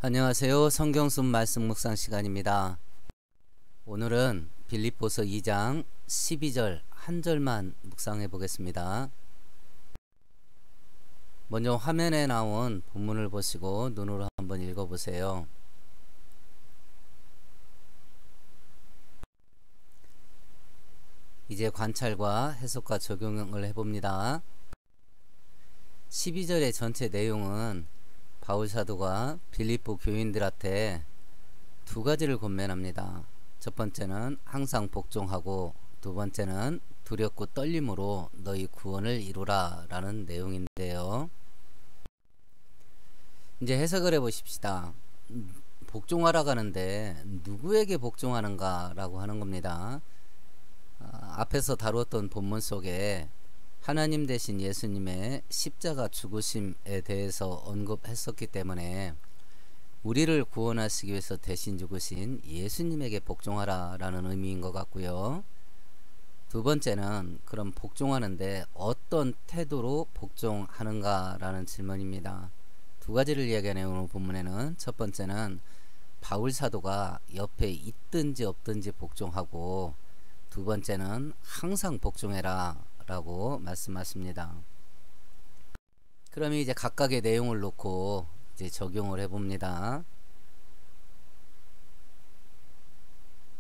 안녕하세요. 성경순 말씀 묵상 시간입니다. 오늘은 빌립보서 2장 12절 한 절만 묵상해 보겠습니다. 먼저 화면에 나온 본문을 보시고 눈으로 한번 읽어 보세요. 이제 관찰과 해석과 적용을 해봅니다. 12절의 전체 내용은 바울 사도가 빌립보 교인들한테 두 가지를 권면합니다. 첫 번째는 항상 복종하고, 두 번째는 두렵고 떨림으로 너희 구원을 이루라 라는 내용인데요. 이제 해석을 해 보십시다. 복종하라고 하는데 누구에게 복종하는가 라고 하는 겁니다. 앞에서 다루었던 본문 속에 하나님 대신 예수님의 십자가 죽으심에 대해서 언급했었기 때문에 우리를 구원하시기 위해서 대신 죽으신 예수님에게 복종하라 라는 의미인 것 같고요. 두 번째는 그럼 복종하는데 어떤 태도로 복종하는가 라는 질문입니다. 두 가지를 이야기하는 오늘 본문에는 첫 번째는 바울 사도가 옆에 있든지 없든지 복종하고, 두 번째는 항상 복종해라 라고 말씀하십니다. 그럼 이제 각각의 내용을 놓고 이제 적용을 해봅니다.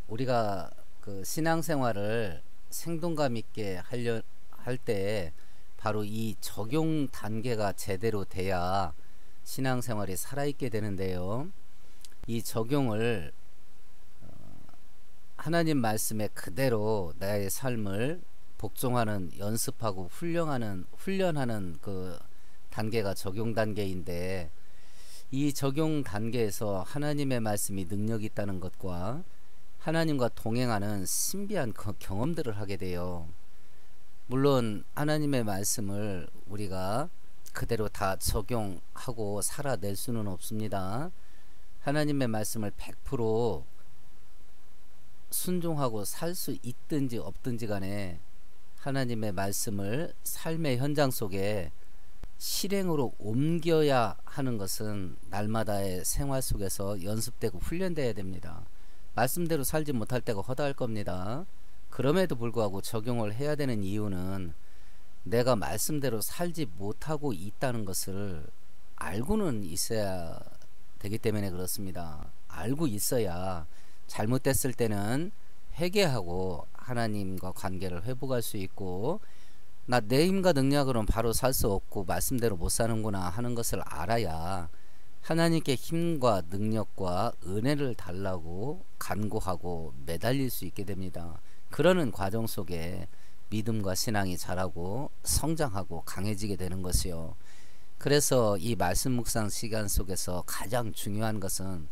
우리가 그 신앙생활을 생동감 있게 할 때 바로 이 적용 단계가 제대로 돼야 신앙생활이 살아있게 되는데요. 이 적용을 하나님 말씀에 그대로 나의 삶을 복종하는, 연습하고 훈련하는 그 단계가 적용 단계인데, 이 적용 단계에서 하나님의 말씀이 능력이 있다는 것과 하나님과 동행하는 신비한 경험들을 하게 돼요. 물론 하나님의 말씀을 우리가 그대로 다 적용하고 살아낼 수는 없습니다. 하나님의 말씀을 100% 순종하고 살 수 있든지 없든지 간에 하나님의 말씀을 삶의 현장 속에 실행으로 옮겨야 하는 것은 날마다의 생활 속에서 연습되고 훈련되어야 됩니다. 말씀대로 살지 못할 때가 허다할 겁니다. 그럼에도 불구하고 적용을 해야 되는 이유는 내가 말씀대로 살지 못하고 있다는 것을 알고는 있어야 되기 때문에 그렇습니다. 알고 있어야 잘못됐을 때는 회개하고 하나님과 관계를 회복할 수 있고, 나 내 힘과 능력으로는 바로 살 수 없고 말씀대로 못 사는구나 하는 것을 알아야 하나님께 힘과 능력과 은혜를 달라고 간구하고 매달릴 수 있게 됩니다. 그러는 과정 속에 믿음과 신앙이 자라고 성장하고 강해지게 되는 것이요. 그래서 이 말씀 묵상 시간 속에서 가장 중요한 것은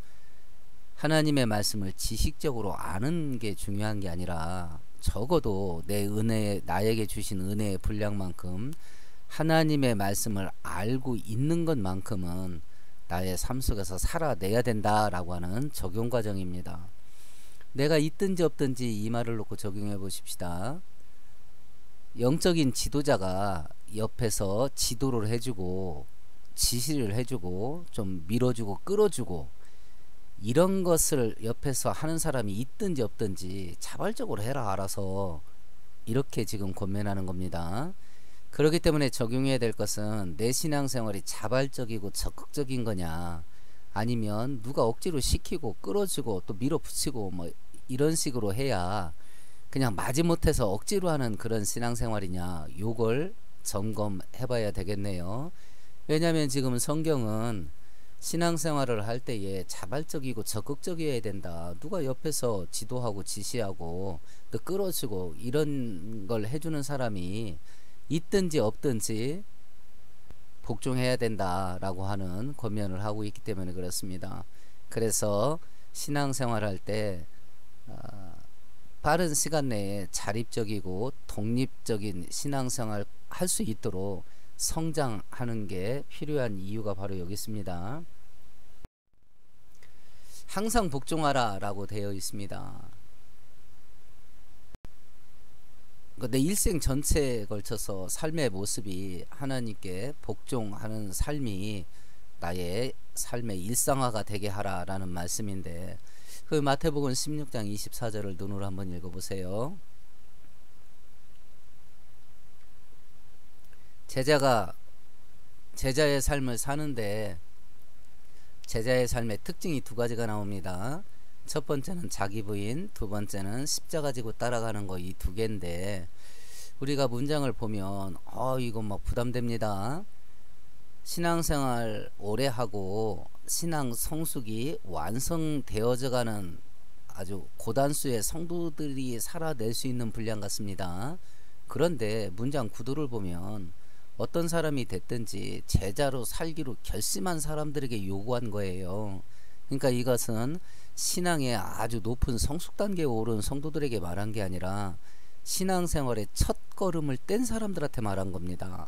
하나님의 말씀을 지식적으로 아는 게 중요한 게 아니라, 적어도 내 은혜, 나에게 주신 은혜의 분량만큼 하나님의 말씀을 알고 있는 것만큼은 나의 삶 속에서 살아내야 된다라고 하는 적용 과정입니다. 내가 있든지 없든지 이 말을 놓고 적용해 보십시다. 영적인 지도자가 옆에서 지도를 해주고 지시를 해주고 좀 밀어주고 끌어주고 이런 것을 옆에서 하는 사람이 있든지 없든지 자발적으로 해라 알아서, 이렇게 지금 권면하는 겁니다. 그렇기 때문에 적용해야 될 것은 내 신앙생활이 자발적이고 적극적인 거냐, 아니면 누가 억지로 시키고 끌어주고 또 밀어붙이고 뭐 이런 식으로 해야 그냥 마지못해서 억지로 하는 그런 신앙생활이냐, 요걸 점검해 봐야 되겠네요. 왜냐하면 지금 성경은 신앙생활을 할 때에 자발적이고 적극적이어야 된다, 누가 옆에서 지도하고 지시하고 또 끌어주고 이런 걸 해주는 사람이 있든지 없든지 복종해야 된다라고 하는 권면을 하고 있기 때문에 그렇습니다. 그래서 신앙생활 할 때 빠른 시간 내에 자립적이고 독립적인 신앙생활 할 수 있도록 성장하는 게 필요한 이유가 바로 여기 있습니다. 항상 복종하라 라고 되어 있습니다. 내 일생 전체에 걸쳐서 삶의 모습이 하나님께 복종하는 삶이 나의 삶의 일상화가 되게 하라 라는 말씀인데, 그 마태복음 16장 24절을 눈으로 한번 읽어보세요. 제자가 제자의 삶을 사는데 제자의 삶의 특징이 두 가지가 나옵니다. 첫 번째는 자기 부인, 두 번째는 십자가 지고 따라가는 거, 이 두 개인데, 우리가 문장을 보면 이거 막 부담됩니다. 신앙생활 오래 하고 신앙 성숙이 완성되어져 가는 아주 고단수의 성도들이 살아낼 수 있는 분량 같습니다. 그런데 문장 구도를 보면 어떤 사람이 됐든지 제자로 살기로 결심한 사람들에게 요구한 거예요. 그러니까 이것은 신앙의 아주 높은 성숙 단계에 오른 성도들에게 말한 게 아니라 신앙생활의 첫 걸음을 뗀 사람들한테 말한 겁니다.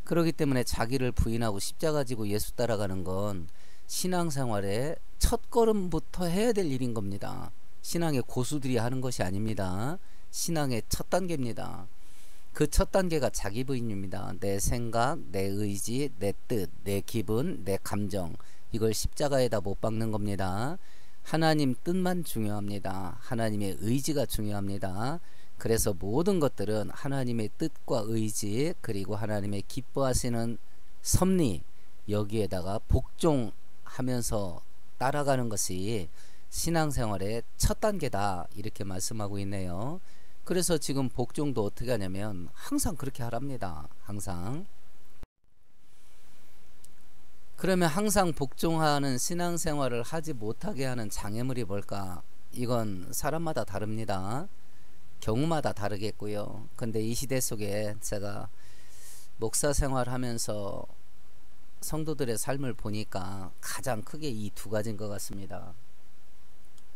그렇기 때문에 자기를 부인하고 십자가 지고 예수 따라가는 건 신앙생활의 첫 걸음부터 해야 될 일인 겁니다. 신앙의 고수들이 하는 것이 아닙니다. 신앙의 첫 단계입니다. 그 첫 단계가 자기 부인입니다. 내 생각, 내 의지, 내 뜻, 내 기분, 내 감정, 이걸 십자가에다 못 박는 겁니다. 하나님 뜻만 중요합니다. 하나님의 의지가 중요합니다. 그래서 모든 것들은 하나님의 뜻과 의지, 그리고 하나님의 기뻐하시는 섭리, 여기에다가 복종하면서 따라가는 것이 신앙생활의 첫 단계다, 이렇게 말씀하고 있네요. 그래서 지금 복종도 어떻게 하냐면 항상 그렇게 하랍니다. 항상. 그러면 항상 복종하는 신앙생활을 하지 못하게 하는 장애물이 뭘까? 이건 사람마다 다릅니다. 경우마다 다르겠고요. 근데 이 시대 속에 제가 목사 생활하면서 성도들의 삶을 보니까 가장 크게 이 두 가지인 것 같습니다.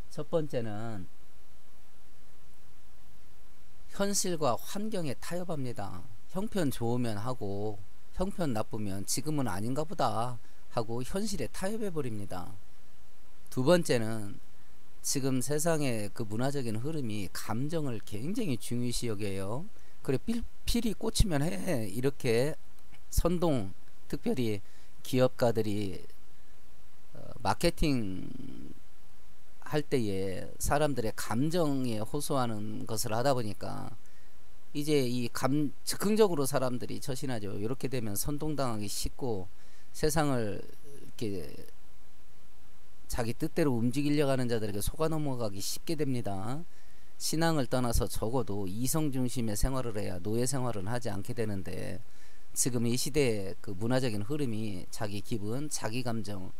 첫 번째는 현실과 환경에 타협합니다. 형편 좋으면 하고 형편 나쁘면 지금은 아닌가 보다 하고 현실에 타협해 버립니다. 두 번째는 지금 세상의 그 문화적인 흐름이 감정을 굉장히 중요시 여겨요. 그래 필이 꽂히면 해, 이렇게 선동, 특별히 기업가들이 마케팅 할 때에 사람들의 감정에 호소하는 것을 하다 보니까 이제 이 즉흥적으로 사람들이 처신하죠. 이렇게 되면 선동당하기 쉽고 세상을 이렇게 자기 뜻대로 움직이려고 하는 자들에게 속아 넘어가기 쉽게 됩니다. 신앙을 떠나서 적어도 이성 중심의 생활을 해야 노예 생활은 하지 않게 되는데, 지금 이 시대의 그 문화적인 흐름이 자기 기분, 자기 감정,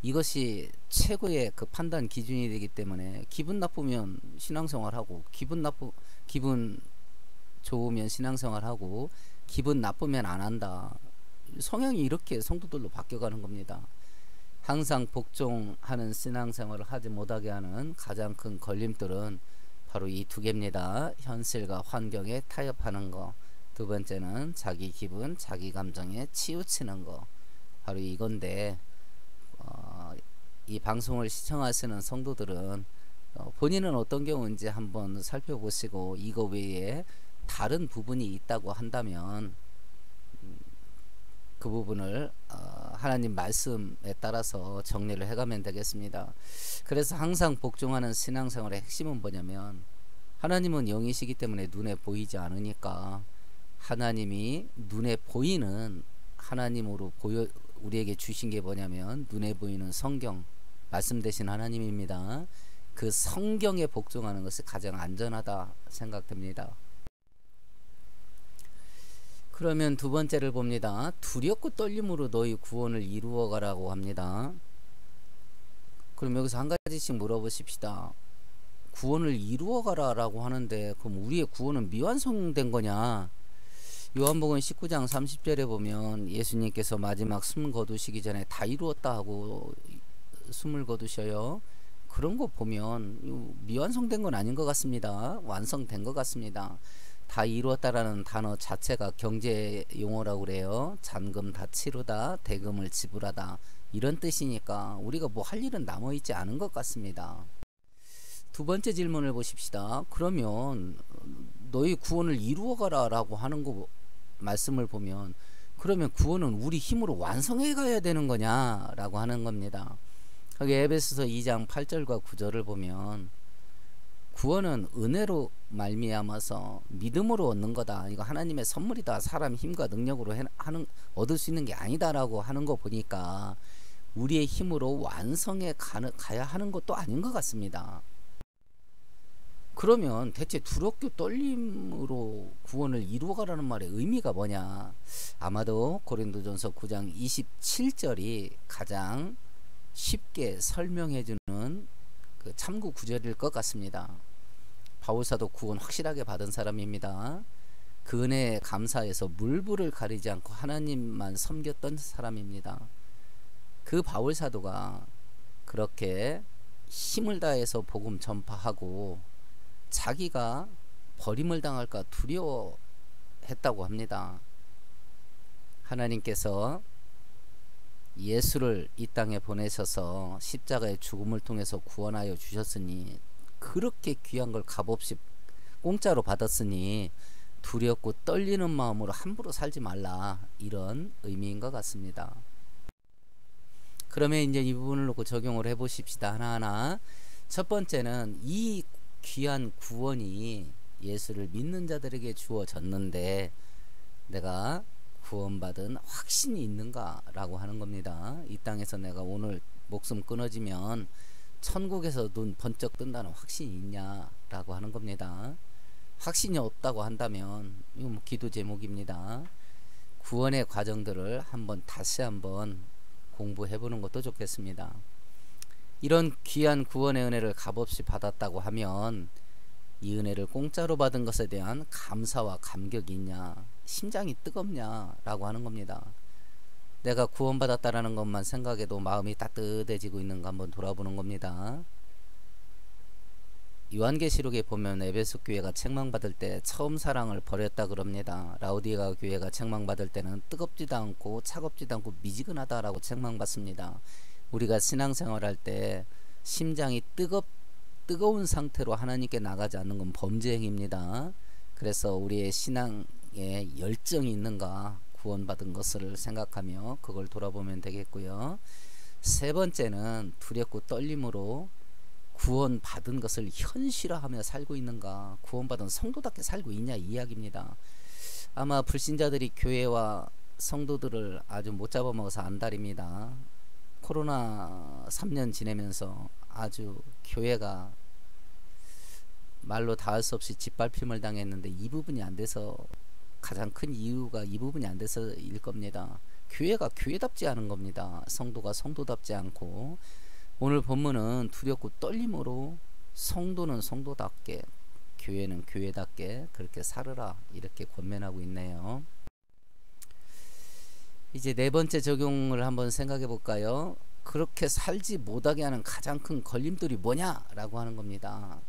이것이 최고의 그 판단 기준이 되기 때문에 기분 나쁘면 신앙생활하고 기분 좋으면 신앙생활하고 기분 나쁘면 안 한다. 성향이 이렇게 성도들로 바뀌어가는 겁니다. 항상 복종하는 신앙생활을 하지 못하게 하는 가장 큰 걸림돌은 바로 이 두 개입니다. 현실과 환경에 타협하는 거, 두 번째는 자기 기분, 자기 감정에 치우치는 거, 바로 이건데, 이 방송을 시청하시는 성도들은 본인은 어떤 경우인지 한번 살펴보시고 이거 외에 다른 부분이 있다고 한다면 그 부분을 하나님 말씀에 따라서 정리를 해가면 되겠습니다. 그래서 항상 복종하는 신앙생활의 핵심은 뭐냐면, 하나님은 영이시기 때문에 눈에 보이지 않으니까 하나님이 눈에 보이는 하나님으로 우리에게 주신 게 뭐냐면 눈에 보이는 성경, 말씀 되신 하나님입니다. 그 성경에 복종하는 것이 가장 안전하다 생각됩니다. 그러면 두 번째를 봅니다. 두렵고 떨림으로 너희 구원을 이루어 가라고 합니다. 그럼 여기서 한 가지씩 물어보십시다. 구원을 이루어 가라라고 하는데 그럼 우리의 구원은 미완성된 거냐? 요한복음 19장 30절에 보면 예수님께서 마지막 숨 거두시기 전에 다 이루었다 하고 숨을 거두셔요. 그런 거 보면 미완성된 건 아닌 것 같습니다. 완성된 것 같습니다. 다 이루었다라는 단어 자체가 경제 용어라고 그래요. 잔금 다 치르다, 대금을 지불하다, 이런 뜻이니까 우리가 뭐 할 일은 남아있지 않은 것 같습니다. 두 번째 질문을 보십시다. 그러면 너희 구원을 이루어가라 라고 하는 거 말씀을 보면 그러면 구원은 우리 힘으로 완성해 가야 되는 거냐라고 하는 겁니다. 여기 에베소서 2장 8절과 9절을 보면 구원은 은혜로 말미암아서 믿음으로 얻는 거다. 이거 하나님의 선물이다. 사람 힘과 능력으로 얻을 수 있는 게 아니다라고 하는 거 보니까 우리의 힘으로 완성해 가야 하는 것도 아닌 것 같습니다. 그러면 대체 두렵고 떨림으로 구원을 이루어가라는 말의 의미가 뭐냐? 아마도 고린도전서 9장 27절이 가장 쉽게 설명해주는 그 참고 구절일 것 같습니다. 바울사도 구원 확실하게 받은 사람입니다. 그 은혜에 감사해서 물불을 가리지 않고 하나님만 섬겼던 사람입니다. 그 바울사도가 그렇게 힘을 다해서 복음 전파하고 자기가 버림을 당할까 두려워했다고 합니다. 하나님께서 예수를 이 땅에 보내셔서 십자가의 죽음을 통해서 구원하여 주셨으니, 그렇게 귀한 걸 값없이 공짜로 받았으니 두렵고 떨리는 마음으로 함부로 살지 말라, 이런 의미인 것 같습니다. 그러면 이제 이 부분을 놓고 적용을 해 보십시다. 하나하나. 첫 번째는 이 귀한 구원이 예수를 믿는 자들에게 주어졌는데 내가 구원받은 확신이 있는가 라고 하는 겁니다. 이 땅에서 내가 오늘 목숨 끊어지면 천국에서 눈 번쩍 뜬다는 확신이 있냐 라고 하는 겁니다. 확신이 없다고 한다면 이건 뭐 기도 제목입니다. 구원의 과정들을 다시 한번 공부해 보는 것도 좋겠습니다. 이런 귀한 구원의 은혜를 값없이 받았다고 하면 이 은혜를 공짜로 받은 것에 대한 감사와 감격이 있냐, 심장이 뜨겁냐 라고 하는 겁니다. 내가 구원받았다라는 것만 생각해도 마음이 따뜻해지고 있는가 한번 돌아보는 겁니다. 요한계시록에 보면 에베소 교회가 책망받을 때 처음 사랑을 버렸다 그럽니다. 라우디게아 교회가 책망받을 때는 뜨겁지도 않고 차갑지도 않고 미지근하다라고 책망받습니다. 우리가 신앙생활할 때 심장이 뜨거운 상태로 하나님께 나가지 않는 건 범죄 행위입니다. 그래서 우리의 신앙에 열정이 있는가, 구원받은 것을 생각하며 그걸 돌아보면 되겠고요. 세 번째는 두렵고 떨림으로 구원받은 것을 현실화하며 살고 있는가, 구원받은 성도답게 살고 있냐, 이 이야기입니다. 아마 불신자들이 교회와 성도들을 아주 못 잡아먹어서 안달입니다. 코로나 3년 지내면서 아주 교회가 말로 다 할 수 없이 짓밟힘을 당했는데 이 부분이 안 돼서, 가장 큰 이유가 이 부분이 안 돼서일 겁니다. 교회가 교회답지 않은 겁니다. 성도가 성도답지 않고. 오늘 본문은 두렵고 떨림으로 성도는 성도답게, 교회는 교회답게 그렇게 살으라, 이렇게 권면하고 있네요. 이제 네 번째 적용을 한번 생각해 볼까요? 그렇게 살지 못하게 하는 가장 큰 걸림돌이 뭐냐 라고 하는 겁니다.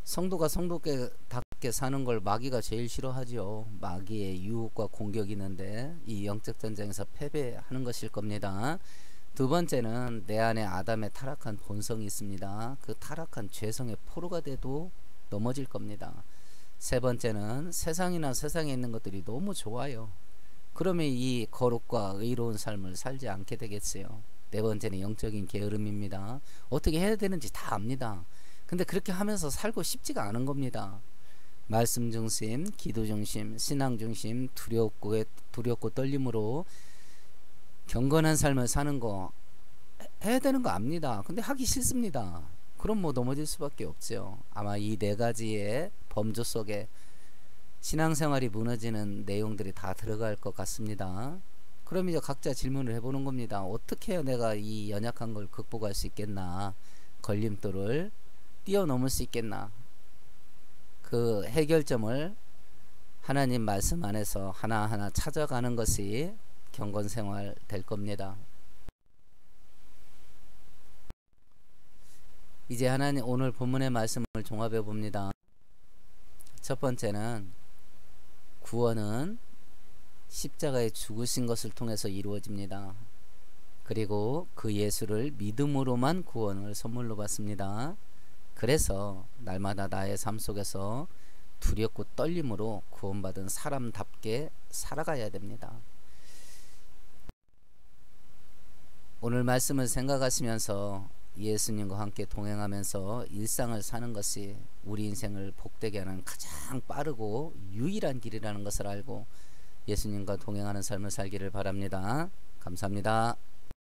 성도가 성도답게 사는 걸 마귀가 제일 싫어하죠. 마귀의 유혹과 공격이 있는데 이 영적 전쟁에서 패배하는 것일 겁니다. 두 번째는 내 안에 아담의 타락한 본성이 있습니다. 그 타락한 죄성의 포로가 돼도 넘어질 겁니다. 세 번째는 세상이나 세상에 있는 것들이 너무 좋아요. 그러면 이 거룩과 의로운 삶을 살지 않게 되겠어요. 네 번째는 영적인 게으름입니다. 어떻게 해야 되는지 다 압니다. 근데 그렇게 하면서 살고 싶지가 않은 겁니다. 말씀 중심, 기도 중심, 신앙 중심, 두렵고 떨림으로 경건한 삶을 사는 거 해야 되는 거 압니다. 근데 하기 싫습니다. 그럼 뭐 넘어질 수밖에 없죠. 아마 이 네 가지의 범주 속에 신앙생활이 무너지는 내용들이 다 들어갈 것 같습니다. 그럼 이제 각자 질문을 해보는 겁니다. 어떻게 해야 내가 이 연약한 걸 극복할 수 있겠나, 걸림돌을 뛰어넘을 수 있겠나, 그 해결점을 하나님 말씀 안에서 하나하나 찾아가는 것이 경건생활 될 겁니다. 이제 하나님 오늘 본문의 말씀을 종합해 봅니다. 첫 번째는 구원은 십자가에 죽으신 것을 통해서 이루어집니다. 그리고 그 예수를 믿음으로만 구원을 선물로 받습니다. 그래서 날마다 나의 삶 속에서 두렵고 떨림으로 구원받은 사람답게 살아가야 됩니다. 오늘 말씀을 생각하시면서 예수님과 함께 동행하면서 일상을 사는 것이 우리 인생을 복되게 하는 가장 빠르고 유일한 길이라는 것을 알고 예수님과 동행하는 삶을 살기를 바랍니다. 감사합니다.